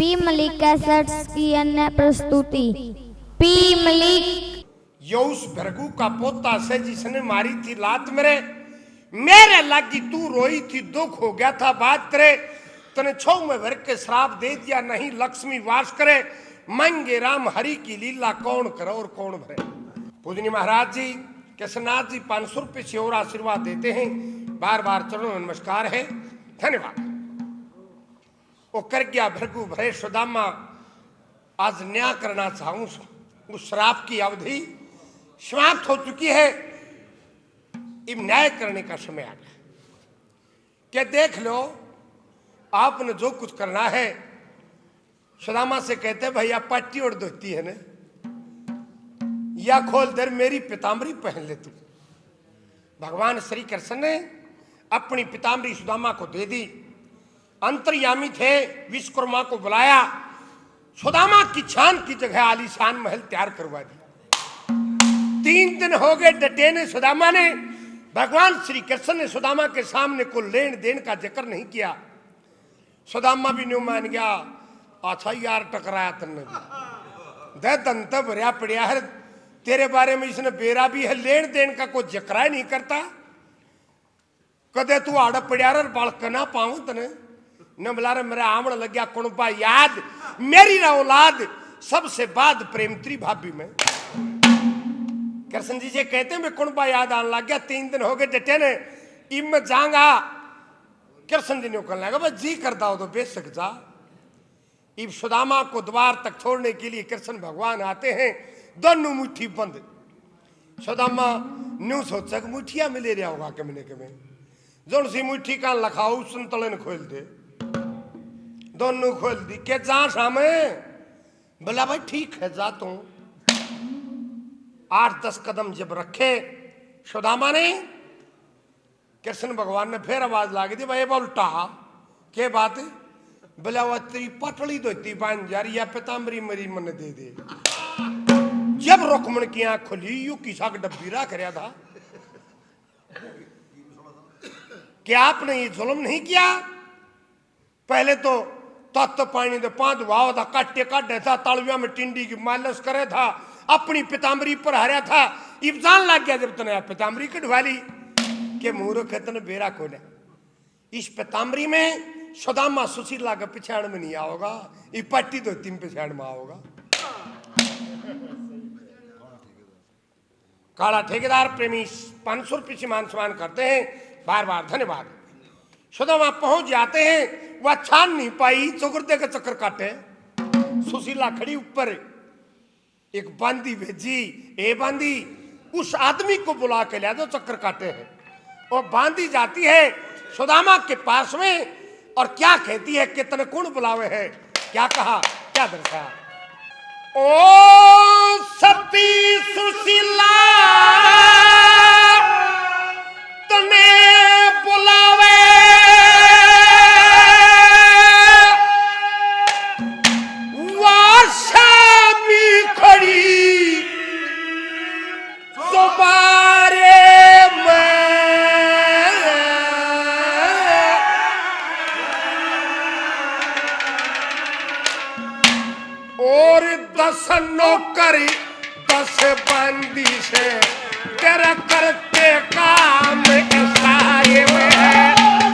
P Malik cassettes की अन्य प्रस्तुति। पी मलिक यौस भृगु का पोता से जिसने मारी थी लात मेरे लागी तू रोई थी, दुख हो गया था बात तेरे, तने छो में भर के श्राप दे दिया, नहीं लक्ष्मी वास करे, मंगे राम हरि की लीला कौन करे और कौन भरे। पूजनी महाराज जी केशनाथ जी 500 रुपये से और आशीर्वाद देते हैं, बार बार चरणों में नमस्कार है, धन्यवाद। वो कर गया भृगु भरे सुदामा, आज न्याय करना चाहूं, उस श्राप की अवधि समाप्त हो चुकी है, अब न्याय करने का समय आ गया। क्या देख लो आपने जो कुछ करना है। सुदामा से कहते भैया पट्टी और धोती है ना, या खोल दर मेरी पिताम्बरी पहन ले तू। भगवान श्री कृष्ण ने अपनी पिताम्बरी सुदामा को दे दी। अंतर्यामी थे, विश्वकर्मा को बुलाया, सुदामा की छान की जगह आलीशान महल तैयार करवा दी। 3 दिन हो गए डटे ने सुदामा ने। भगवान श्री कृष्ण ने सुदामा के सामने को लेन देन का जिक्र नहीं किया। सुदामा भी नहीं मान गया, अच्छा यार टकराया तन्ने दे दंत भरिया पड़िया है, तेरे बारे में इसने बेरा भी है, लेन देन का कोई जिक्र नहीं करता, कदे तू आड़ पड़िया रे बालक ना पाऊं तने न बुला रे मेरा आमण लग गया कुणपा याद, मेरी ना औलाद सबसे बाद प्रेम त्रिभावी में। कृष्ण जी से कहते हैं मैं कुणपा याद आने लग गया, 3 दिन हो गए डटे ने, इब मैं जाऊंगा। कृष्ण जी ने कहने लगा बस जी करता हो तो बेशक जा। इब सुदामा को द्वार तक छोड़ने के लिए कृष्ण भगवान आते हैं, दोनों मुट्ठी बंद। सुदामा न्यू सोचा कि मुठिया में ले रहा होगा कमने के में, जो सी मुट्ठी का लखाओ संतलन खोल दे, दोनों खोल दी के जा सामे। बोला भाई ठीक है जा तू। 8-10 कदम जब रखे सुदामा ने, कृष्ण भगवान ने फिर आवाज लागी दी भाई बोलटा के बात। बोला वो तेरी पटड़ी धोती बांध जा रही है, पिताम्बरी मरी मन दे दे। जब रुक्मण की आंख खुली, यू किसा का डब्बी रख रहा था, क्या आपने ये जुल्म नहीं किया? पहले तो तत्व पानी दे 5 वाव था, काटे काटे था, तलविया में टिंडी की मालिश करे था, अपनी पिताम्बरी पर हरा था। इब्जान लग गया जब तने पिताम्बरी कटवा ली के मूर्ख तने बेरा खोले। इस पिताम्बरी में सुदामा सुशीला के पिछाड़ में नहीं आओगा, ये पट्टी तो 3 पिछाड़ में आओगा। काला ठेकेदार प्रेमी 500 रुपये से मान सम्मान करते हैं, बार बार धन्यवाद। सुदामा पहुंच जाते हैं, वह छान नहीं पाई, चौकरते का चक्कर काटे। सुशीला खड़ी ऊपर, एक बांदी भेजी, ए बांदी उस आदमी को बुला के लिया जो चक्कर काटे हैं। और बांदी जाती है सुदामा के पास में और क्या कहती है, कितने कौन बुलावे है, क्या कहा, क्या दर्शाया। ओ सती सुशीला तने बुलावे, वाशामी खड़ी दोबारे में, और 10 नौकर 10 बंदी से तेरा करते काम साये में है।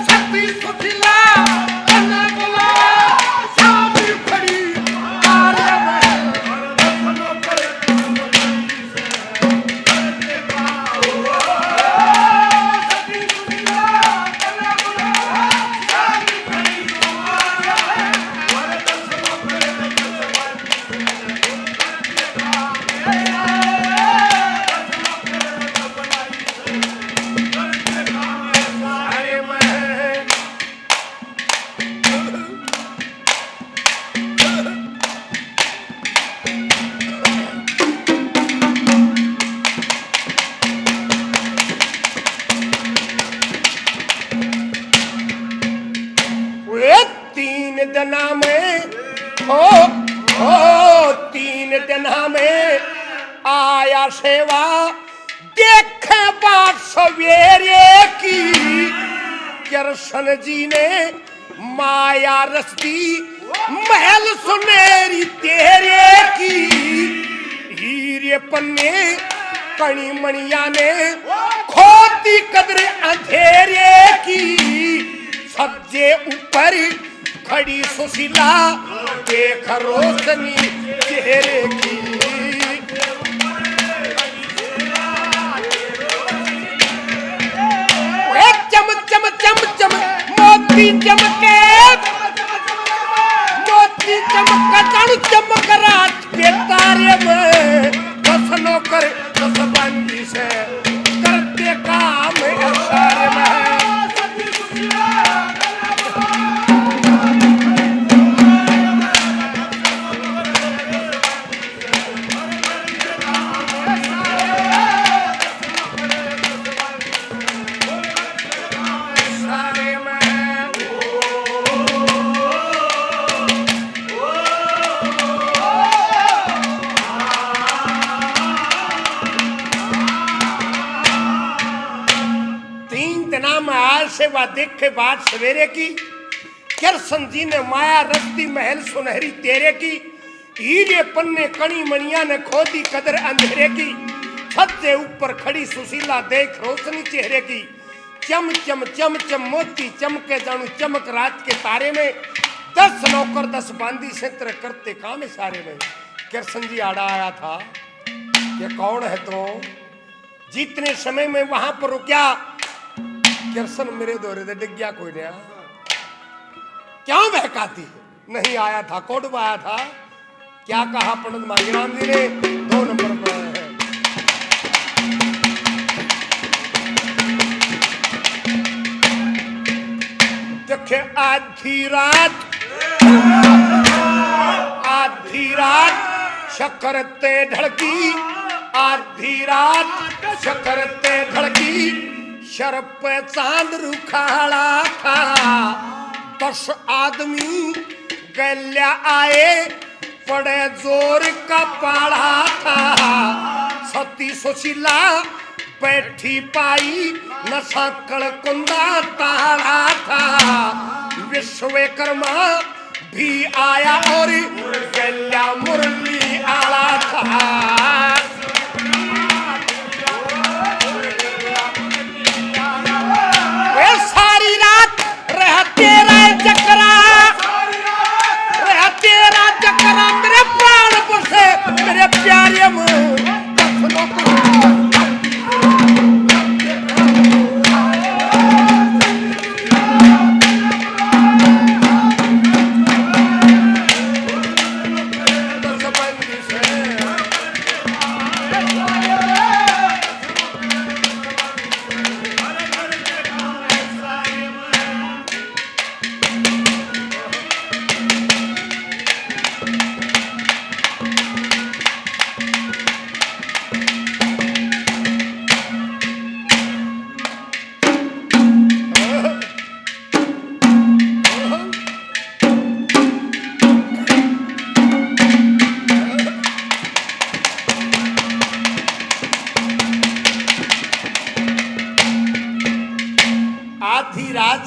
सती सुशीला तने बुलावे, शामी खड़ी दोबारे में, 10 नौकर 10 बंदी से करते काम। सती सुशीला तने बुलावे, शामी खड़ी दोबारे में, और 10 नौकर 10 बंदी से करते काम। दिना में हो 3 दिना में आया सेवा, देखे बात सवेरे की, कृष्ण जी ने माया रस दी, महल सुनहरी तेरे की, हीरे पन्ने कणी मणिया ने खोती कदर अंधेरे की, सब्जे ऊपर खड़ी सुशीला देख रोशनी चेहरे की। चम चम चम चम मोती चमके, मोती चमक जान चमक रात के तारे में, दस नौकर दस बंदी से करते काम इशारे में। सेवा देखे बाद सवेरे की, कृष्ण जी ने माया रस्ती महल सुनहरी तेरे की, हीरे पन्ने कणी मणिया ने खोदी कदर अंधेरे की, छत से ऊपर खड़ी सुशीला देख रोशनी चेहरे की, चम चम चम चम मोती चमके जानू चमक रात के तारे में, 10 नौकर 10 बांदी क्षेत्र करते काम इशारे में। कृष्ण जी आड़ा आया था, ये कौन है तो? जितने समय में वहां पर रुकिया, कृष्ण मेरे दौरे दे डिग गया, कोई नहीं क्यों बहकाती है? नहीं आया था, कोड आया था। क्या कहा पंडित मांगीराम जी ने? 2 नंबर पर है। देखे आधी रात शक्करते ढड़की, आधी रात शक्करते ढड़की, शर पे चांद रुखाड़ा था, 10 आदमी गल्या आए पड़े जोर का पाड़ा था, सती सुशीला बैठी पाई नशा कड़कुंदा ताड़ा था, विश्वकर्मा भी आया और गल्या मुरली आला था। सारी रात रहते रहे चक्रा, रहते रहे चक्रा, मेरे प्राण बसे मेरे प्यारे में।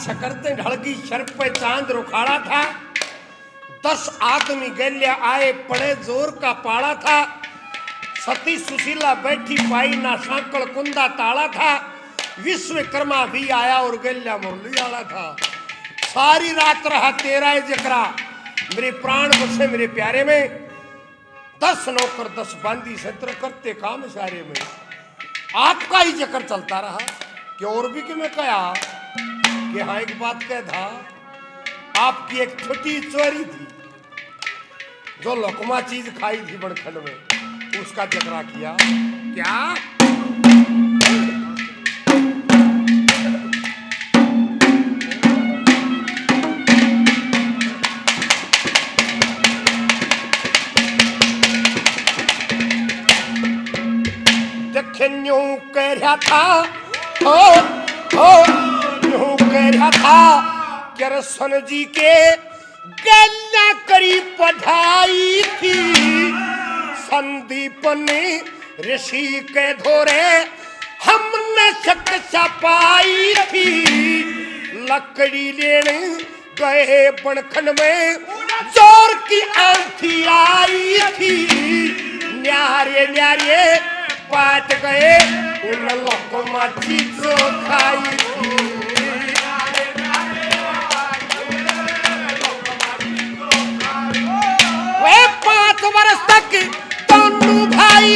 शकरते ढड़की, शर पे चांद रुखाड़ा था, 10 आदमी गल्या आए पड़े जोर का पाड़ा था, सती सुशीला बैठी पाई ना सांकड़ कुंदा ताड़ा था, विश्वकर्मा भी आया और गल्या मुरली आला था। सारी रात रहा तेरा जकरा, मेरे प्राण बसे मेरे प्यारे में, 10 नौकर 10 बांदी क्षेत्र करते काम इशारे में। आपका ही चक्कर चलता रहा कि और भी कि मैं कहा कि हाँ एक बात कह था, आपकी एक छोटी चोरी थी, जो लकमा चीज खाई थी बड़खंड में, उसका चक्रा किया क्या? न्यू कह रहा था, न्यू कह रहा था, कृष्ण जी के गल्ला करी पढ़ाई थी, संदीप ने ऋषि के धोरे हमने शिक्षा पाई थी, लकड़ी लेने गए बनखंड में जोर की न्यारे न्यारे पाट गए उन लोकमा चीजो खाई थी। वे 5 वर्ष तक दोनों भाई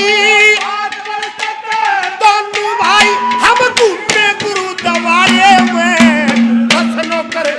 हम घूमे गुरुद्वारे में दर्शनों कर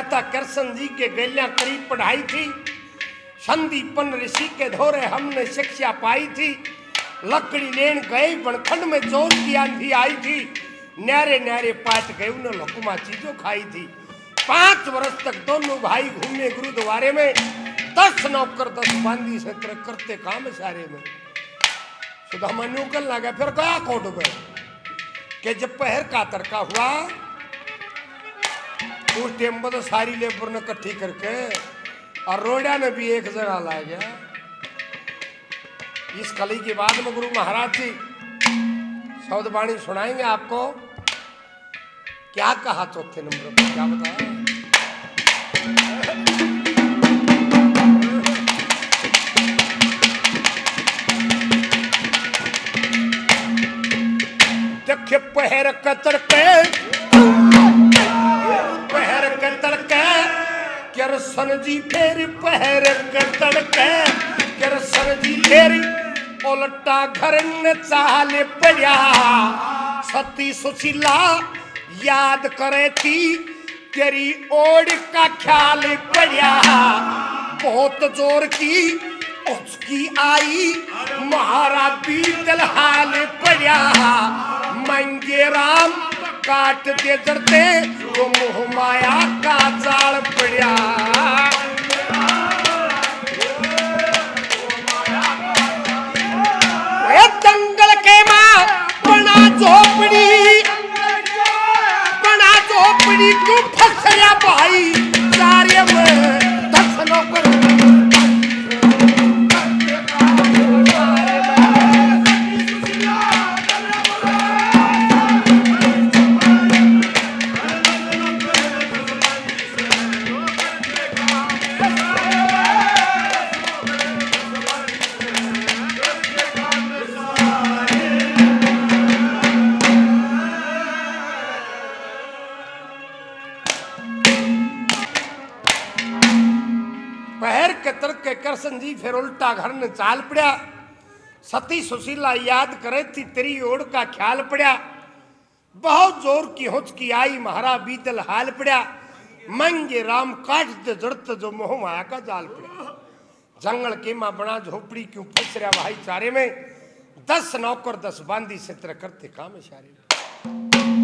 था। कृष्ण जी के गैलियां करीब पढ़ाई थी, संदीपन ऋषि के धोरे हमने शिक्षा पाई थी। लकड़ी लेन गए बनखंड में जोर की आंधी आई थी। न्यारे न्यारे पाट गए उन्हें लकुमा चीजों खाई थी। 5 वर्ष तक दोनों भाई घूमे गुरुद्वारे में। 10 नौकर 10 बांदी से करते काम सारे में। सुदामा न्यूकल लगा फिर गया कोट में कि जब पहर का तड़का हुआ उस टाइम तो सारी लेबर ने इकट्ठी करके और रोड़ा ने भी एक जगह ला गया। इस कली के बाद में गुरु महाराज जी शब्दवाणी सुनाएंगे आपको। क्या कहा चौथे नंबर पर, क्या बताया? देखे पहर कतर के कृष्ण जी फेर पहर कतर के कृष्ण जी फेरी उल्टा घर न चाले पड़ा। सती सुशीला याद करे थी तेरी ओढ़ का ख्याल पड़ा। बहुत जोर की उसकी आई महारा बीतल हाल पड़ा। मंगे राम काट दे जरते वो मोह माया का जाल पड़ा। दंगल के मां बना झोपड़ी क्यों फंसया भाई कार्य में दर्शनों पर। पहर के तड़के कृष्ण जी फिर उल्टा घर ने चाल पड़ा। सती सुशीला याद करे थी तेरी ओढ़ का ख्याल पड़ा। बहुत जोर की हुचकी आई महारा बीतल हाल पड़ा। मंगे राम काटते जड़ते जो मोह माया का जाल पड़ा। जंगल के मां बना झोपड़ी क्यों फंस रहा भाईचारे में। 10 नौकर 10 बांदी से तरह करते काम इशारे में।